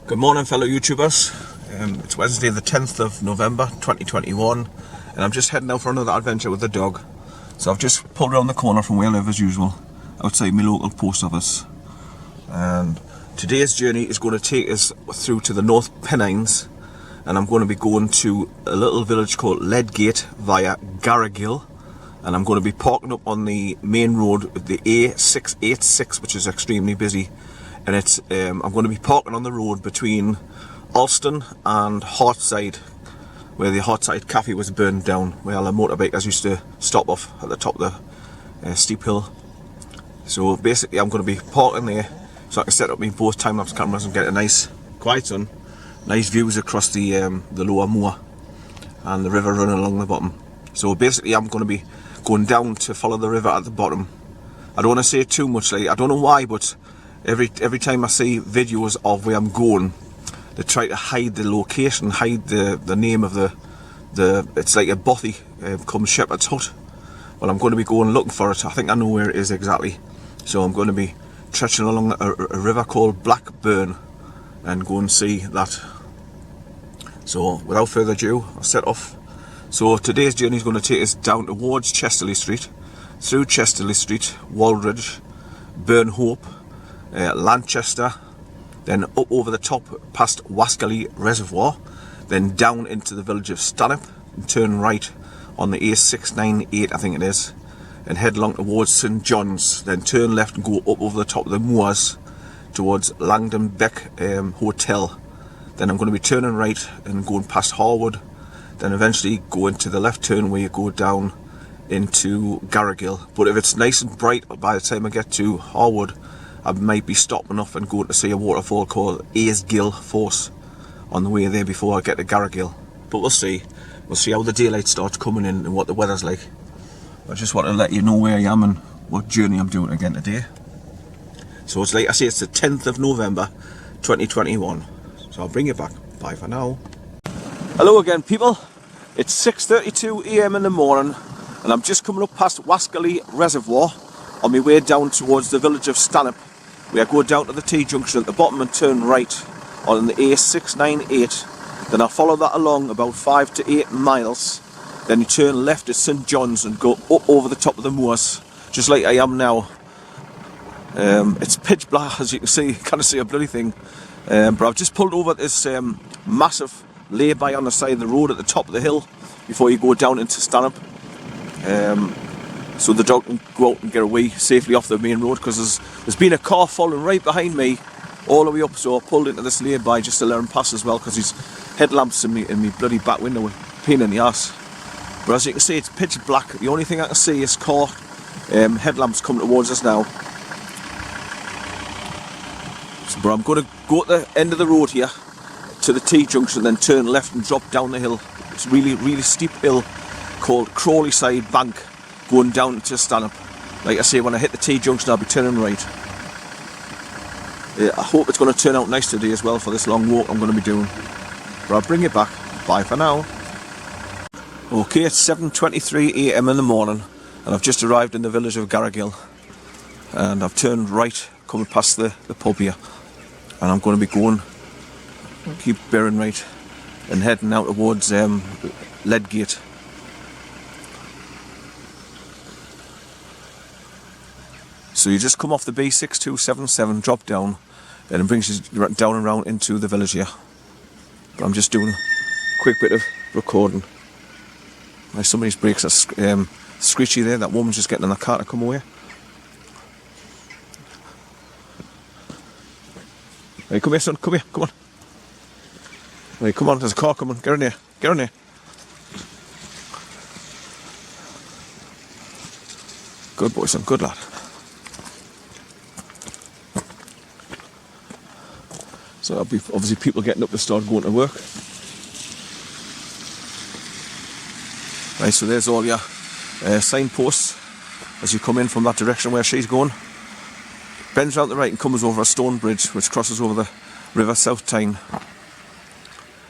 Good morning, fellow YouTubers. It's Wednesday the 10th of November 2021 and I'm just heading out for another adventure with the dog. So I've just pulled around the corner from where I live as usual, outside my local post office. And today's journey is going to take us through to the North Pennines, and I'm going to be going to a little village called LEADGATE via Garigill, and I'm going to be parking up on the main road, the A686, which is extremely busy. And it's I'm going to be parking on the road between Alston and Hartside, where the Hartside cafe was burned down, where the motorbikers used to stop off at the top of the steep hill. So basically I'm going to be parking there so I can set up my both time-lapse cameras and get a nice quiet sun, nice views across the lower moor and the river running along the bottom. So basically I'm going to be going down to follow the river at the bottom. I don't want to say too much, like, I don't know why, but every time I see videos of where I'm going, they try to hide the location, hide the name of the it's like a bothy come Shepherd's Hut. Well, I'm going to be going looking for it. I think I know where it is exactly. So I'm going to be trekking along a river called Blackburn and go and see that. So without further ado, I'll set off. So today's journey is going to take us down towards Chesterley Street, through Chesterley Street, Waldridge, Burnhope, Lanchester, then up over the top past Wascally Reservoir, then down into the village of Stanhope and turn right on the A698, I think it is, and head along towards St John's, then turn left and go up over the top of the moors towards Langdon Beck Hotel. Then I'm going to be turning right and going past Harwood, then eventually go into the left turn where you go down into Garigill. But if it's nice and bright by the time I get to Harwood, I might be stopping off and going to see a waterfall called Gill Force on the way there before I get to Garigill. But we'll see. We'll see how the daylight starts coming in and what the weather's like. I just want to let you know where I am and what journey I'm doing again today. So it's like I say, it's the 10th of November 2021. So I'll bring you back. Bye for now. Hello again, people. It's 6:32 AM in the morning and I'm just coming up past Wascally Reservoir on my way down towards the village of Stanhope, where I go down to the T-junction at the bottom and turn right on the A698. Then I follow that along about 5 to 8 miles. Then you turn left at St John's and go up over the top of the moors, just like I am now. It's pitch black, as you can see, can't see a bloody thing. But I've just pulled over this massive lay-by on the side of the road at the top of the hill before you go down into Stanhope. So the dog can go out and get away safely off the main road, because there's been a car following right behind me all the way up, so I pulled into this lay-by just to let him pass as well, because his headlamps in me bloody back window were pain in the ass. But as you can see, it's pitch black. The only thing I can see is car headlamps coming towards us now. So, but I'm going to go at the end of the road here to the T-junction, then turn left and drop down the hill. It's a really steep hill called Crawley Side Bank, going down to Stanhope. Like I say, when I hit the T-junction I'll be turning right. I hope it's going to turn out nice today as well for this long walk I'm going to be doing. But I'll bring you back. Bye for now. Okay, it's 7:23 AM in the morning and I've just arrived in the village of Garigill, and I've turned right coming past the pub here, and I'm going to be going, keep bearing right and heading out towards LEADGATE. So you just come off the B6277, drop down, and it brings you down and round into the village here. But I'm just doing a quick bit of recording. Somebody's brakes are screechy there. That woman's just getting in the car to come away. Hey, come here, son. Come here. Come on. Hey, come on. There's a car coming. Get in here. Get in here. Good boy, son. Good lad. So that'll be obviously people getting up to start going to work. Right, so there's all your signposts as you come in from that direction where she's going. Bends round to the right and comes over a stone bridge which crosses over the River South Tyne.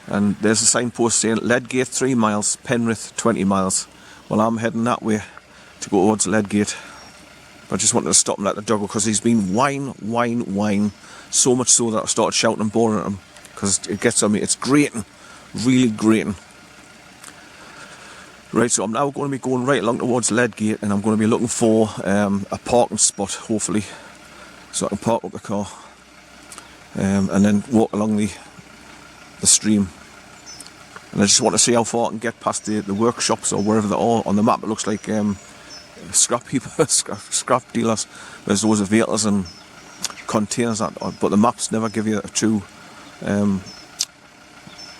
And there's a signpost saying LEADGATE 3 miles, Penrith 20 miles. Well, I'm heading that way to go towards LEADGATE. But I just wanted to stop and let the dog go, because he's been whine. So much so that I started shouting and bawling at him, because it gets on me. It's grating, really grating. Right, so I'm now going to be going right along towards LEADGATE, and I'm going to be looking for a parking spot, hopefully, so I can park up the car and then walk along the stream. And I just want to see how far I can get past the workshops or wherever they are. On the map it looks like scrap people, scrap dealers. There's loads of vehicles and containers, but the maps never give you a true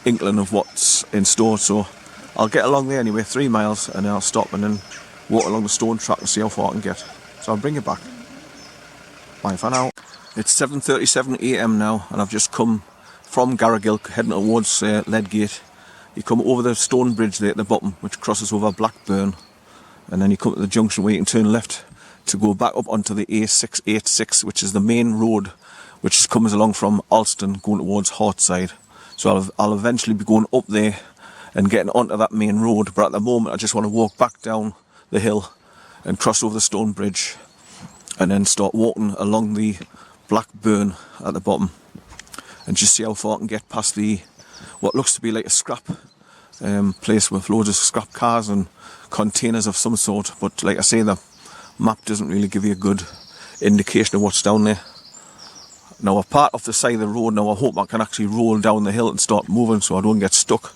inkling of what's in store. So I'll get along there anyway, 3 miles, and then I'll stop and then walk along the stone track and see how far I can get. So I'll bring it back. Bye for now. It's 7:37 AM now, and I've just come from Garigill heading towards LEADGATE. You come over the stone bridge there at the bottom, which crosses over Blackburn, and then you come to the junction where you can turn left to go back up onto the A686, which is the main road which comes along from Alston going towards Hartside. So I'll eventually be going up there and getting onto that main road, but at the moment I just want to walk back down the hill and cross over the stone bridge and then start walking along the Blackburn at the bottom and just see how far I can get past the what looks to be like a scrap place with loads of scrap cars and containers of some sort, but like I say, the map doesn't really give you a good indication of what's down there. Now, I've parked off the side of the road now. I hope I can actually roll down the hill and start moving so I don't get stuck,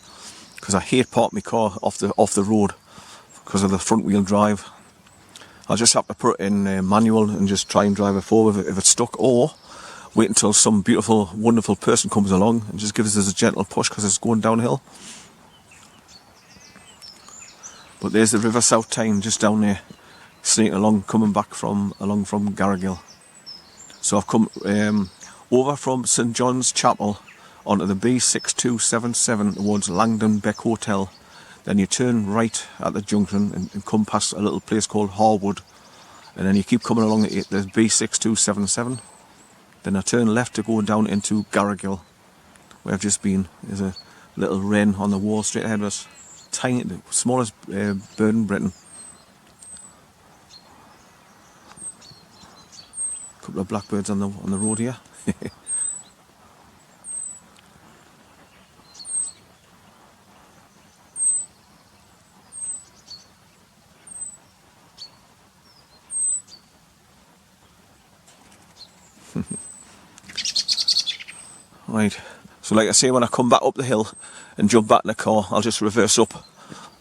because I hate parking my car off the road because of the front wheel drive. I'll just have to put it in manual and just try and drive it forward if it's stuck, or wait until some beautiful, wonderful person comes along and just gives us a gentle push because it's going downhill. But there's the River South Tyne just down there, sneaking along, coming back along from Garigill. So I've come over from St John's Chapel onto the B6277 towards Langdon Beck Hotel. Then you turn right at the junction and come past a little place called Harwood, and then you keep coming along the B6277. Then I turn left to go down into Garigill, where I've just been. There's a little wren on the wall straight ahead of us. Tiny, the smallest bird in Britain. A couple of blackbirds on the road here. Right, so like I say, when I come back up the hill and jump back in the car, I'll just reverse up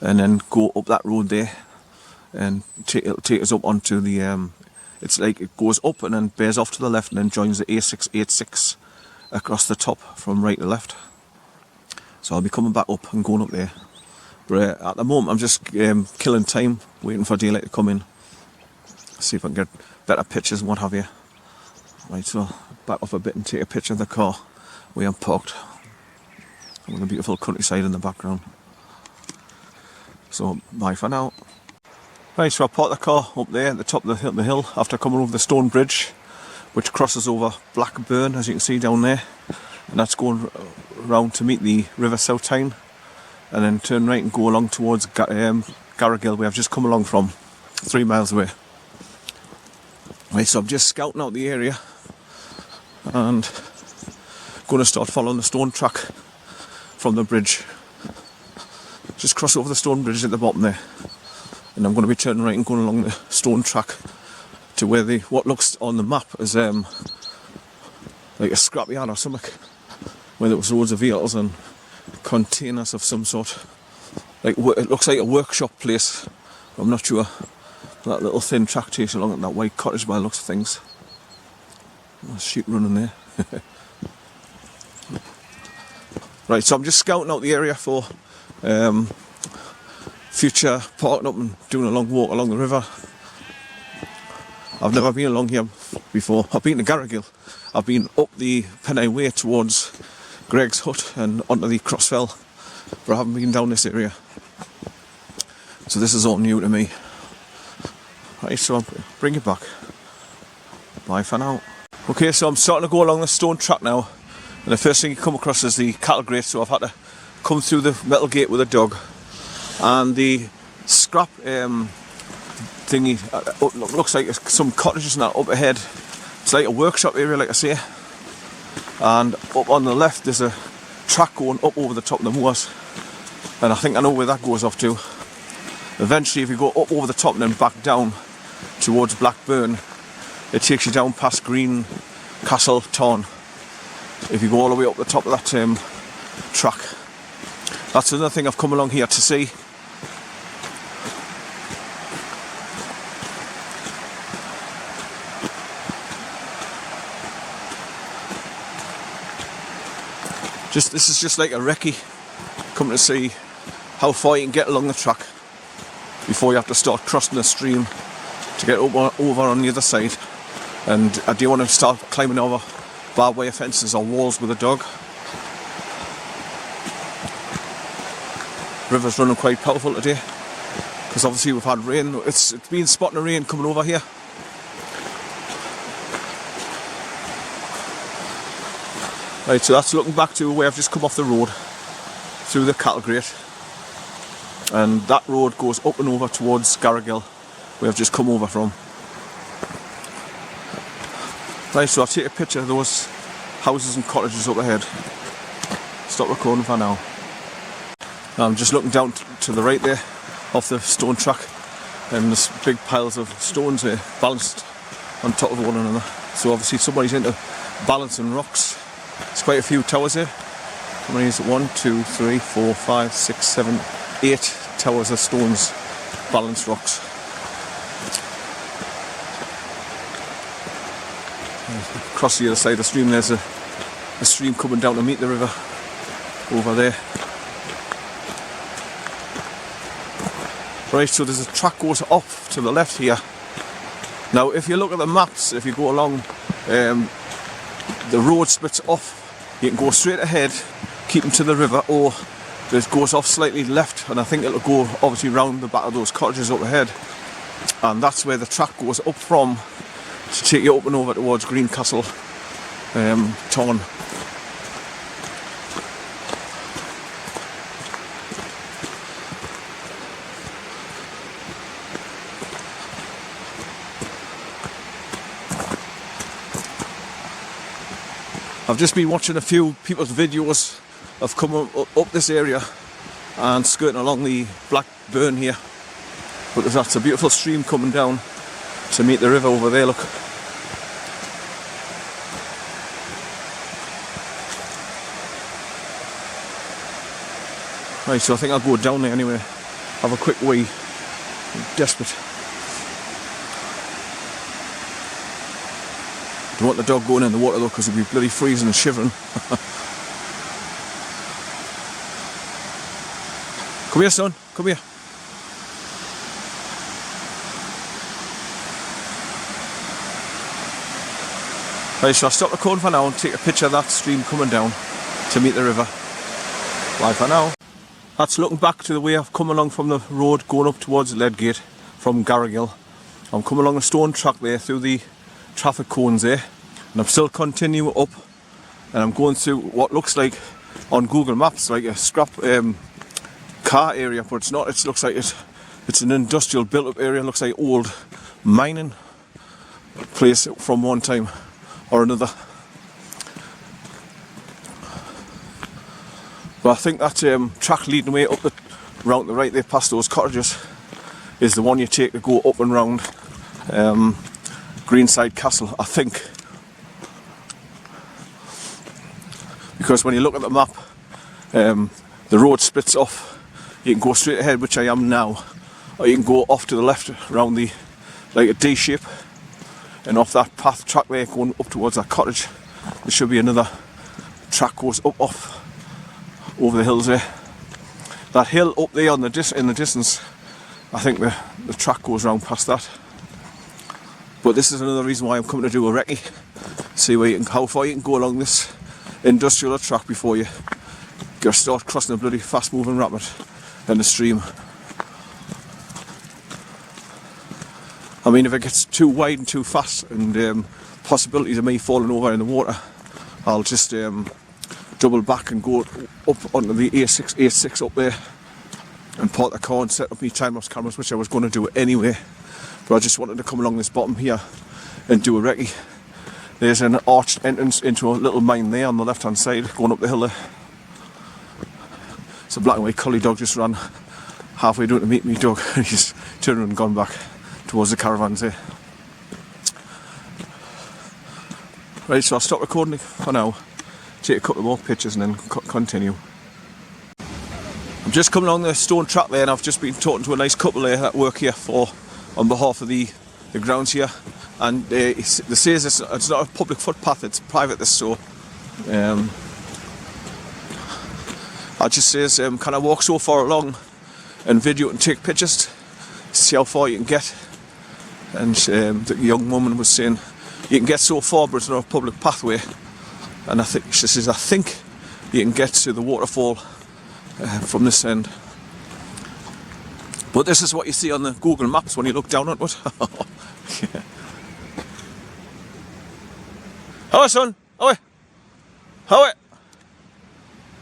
and then go up that road there, and it'll take us up onto the it's like it goes up and then bears off to the left and then joins the A686 across the top from right to left. So I'll be coming back up and going up there, but at the moment I'm just killing time, waiting for daylight to come in, see if I can get better pictures and what have you. Right, so back off a bit and take a picture of the car where I'm parked, with the beautiful countryside in the background. So bye for now. Right, so I parked the car up there at the top of the hill after coming over the stone bridge, which crosses over Blackburn, as you can see down there, and that's going round to meet the River South Tyne, and then turn right and go along towards Garigill, where I've just come along from, 3 miles away. Right, so I'm just scouting out the area and going to start following the stone track from the bridge. Just cross over the stone bridge at the bottom there, and I'm going to be turning right and going along the stone track to where what looks on the map as like a scrapyard or something, where there was loads of vehicles and containers of some sort. Like, it looks like a workshop place. I'm not sure. That little thin track takes along at that white cottage by the looks of things. There's sheep running there. Right, so I'm just scouting out the area for future parking up and doing a long walk along the river. I've never been along here before. I've been to Garigill. I've been up the Pennine Way towards Greg's hut and onto the Crossfell, but I haven't been down this area. So this is all new to me. Right, so I'll bring it back. Bye for now. Okay, so I'm starting to go along the stone track now, and the first thing you come across is the cattle grate, so I've had to come through the metal gate with a dog, and the scrap thingy looks like some cottages and that up ahead. It's like a workshop area, like I say, and up on the left there's a track going up over the top of the moors, and I think I know where that goes off to. Eventually, if you go up over the top and then back down towards Blackburn, it takes you down past Green Castle Tarn. If you go all the way up the top of that track. That's another thing I've come along here to see. This is just like a recce, coming to see how far you can get along the track before you have to start crossing the stream to get over on the other side. And I do want to start climbing over barbed wire fences or walls with a dog. River's running quite powerful today because obviously we've had rain. It's been spotting the rain coming over here. Right, so that's looking back to where I've just come off the road through the cattle grate, and that road goes up and over towards Garigill, where I've just come over from. Right, so I'll take a picture of those houses and cottages up ahead. Stop recording for now. I'm just looking down to the right there off the stone track, and there's big piles of stones there balanced on top of one another. So obviously somebody's into balancing rocks. There's quite a few towers here. How many is it? 1, 2, 3, 4, 5, 6, 7, 8 towers of stones, balanced rocks. Across the other side of the stream there's a stream coming down to meet the river over there. Right, so there's a track goes off to the left here. Now if you look at the maps, if you go along, the road splits off. You can go straight ahead, keeping to the river, or it goes off slightly left, and I think it'll go obviously round the back of those cottages up ahead, and that's where the track goes up from to take you up and over towards Green Castle Tarn. I've just been watching a few people's videos of coming up this area and skirting along the Blackburn here. But that's a beautiful stream coming down to meet the river over there, look. Right, so I think I'll go down there anyway, have a quick wee. I'm desperate. Don't want the dog going in the water though, because he'll be bloody freezing and shivering. Come here, son, come here. Right, so I'll stop recording for now and take a picture of that stream coming down to meet the river. Bye for now. That's looking back to the way I've come along from the road going up towards LEADGATE from Garigill. I'm coming along a stone track there through the traffic cones there, and I'm still continuing up, and I'm going through what looks like on Google Maps like a scrap car area, but it's not. It looks like it's an industrial built up area. It looks like old mining place from one time or another. But I think that track leading way up the round the right there past those cottages is the one you take to go up and round Greenside Castle, I think. Because when you look at the map, the road splits off. You can go straight ahead, which I am now, or you can go off to the left around the like a D shape, and off that path track there going up towards that cottage there should be another track goes up off over the hills there. That hill up there in the distance, I think the track goes round past that. But this is another reason why I'm coming to do a recce. See how far you can go along this industrial track before you start crossing a bloody fast moving rapid in the stream. I mean, if it gets too wide and too fast and possibilities of me falling over in the water, I'll just double back and go up onto the A6 up there and park the car and set up my time-lapse cameras, which I was going to do anyway, but I just wanted to come along this bottom here and do a recce. There's an arched entrance into a little mine there on the left hand side going up the hill there. It's a black and white collie dog just ran halfway down to meet me dog and he's turned around and gone back towards the caravans there. Right, so I'll stop recording for now, take a couple more pictures and then continue. I'm just coming along the stone track there and I've just been talking to a nice couple there that work here on behalf of the grounds here, and they say it's not a public footpath, it's private this, so I just says can I walk so far along and video and take pictures to see how far you can get, and the young woman was saying you can get so far but it's not a public pathway, and she says I think you can get to the waterfall from this end. But this is what you see on the Google Maps when you look down on it. Yeah. How son? How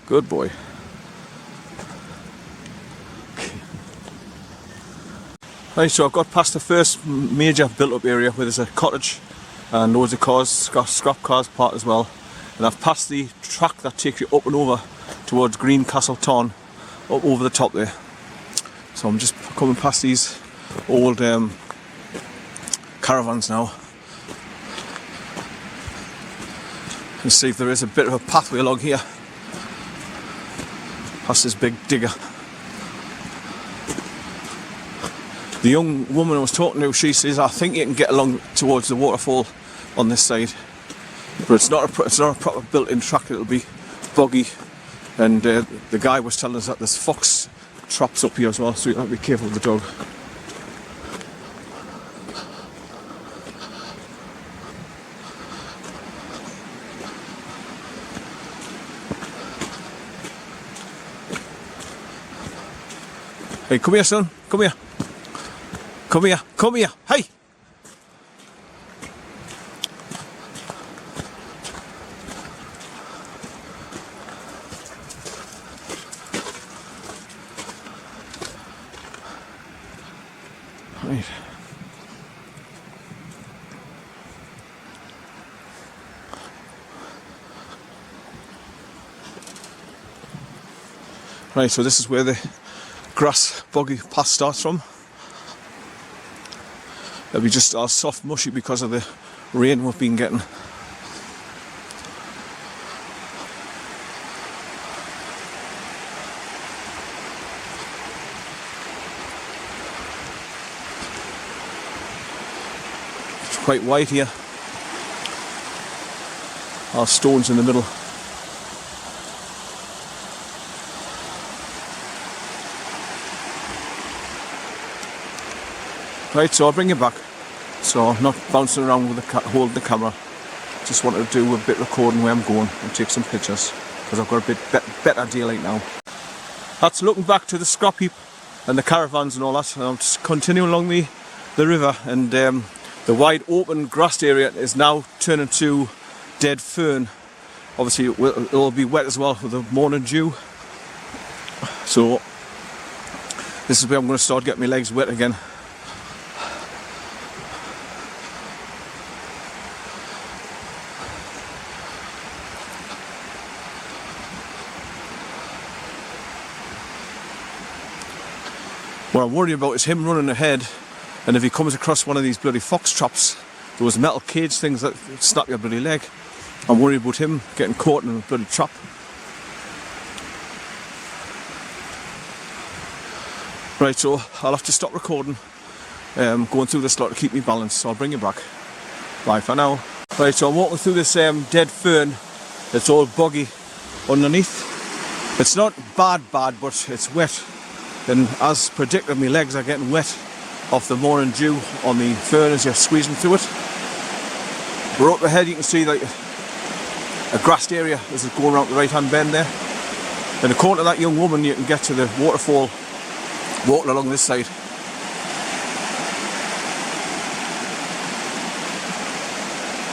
Good boy. Right, so I've got past the first major built-up area where there's a cottage and loads of cars, scrap cars parked as well. And I've passed the track that takes you up and over towards Greencastle Tarn, up over the top there. So I'm just coming past these old caravans now and see if there is a bit of a pathway along here past this big digger. The young woman I was talking to, she says I think you can get along towards the waterfall on this side, but it's not a proper built-in track. It'll be boggy, and the guy was telling us that there's fox traps up here as well, so you have to be careful with the dog. Hey, come here son, come here. Come here, come here, hey! Right. Right, so this is where the grass boggy path starts from. It'll be just all soft mushy because of the rain we've been getting. It's quite wide here. All stones in the middle. Right, so I'll bring you back. So I'm not bouncing around with holding the camera. Just wanted to do a bit of recording where I'm going and take some pictures because I've got a bit better daylight now. That's looking back to the scrap heap and the caravans and all that. And I'm just continuing along the river, and the wide open grassed area is now turning to dead fern. Obviously it'll be wet as well with the morning dew. So this is where I'm going to start getting my legs wet again. What I'm worried about is him running ahead, and if he comes across one of these bloody fox traps, those metal cage things that snap your bloody leg, I'm worried about him getting caught in a bloody trap. Right, so I'll have to stop recording, going through this lot to keep me balanced, so I'll bring you back. Bye for now. Right, so I'm walking through this dead fern. It's all boggy underneath. It's not bad, but it's wet. And as predicted, my legs are getting wet off the morning dew on the fern as you're squeezing through it. We're up ahead, you can see like a grassed area as it's going around the right hand bend there. And according to that young woman, you can get to the waterfall walking along this side.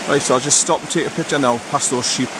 Right, so I'll just stop and take a picture now past those sheep.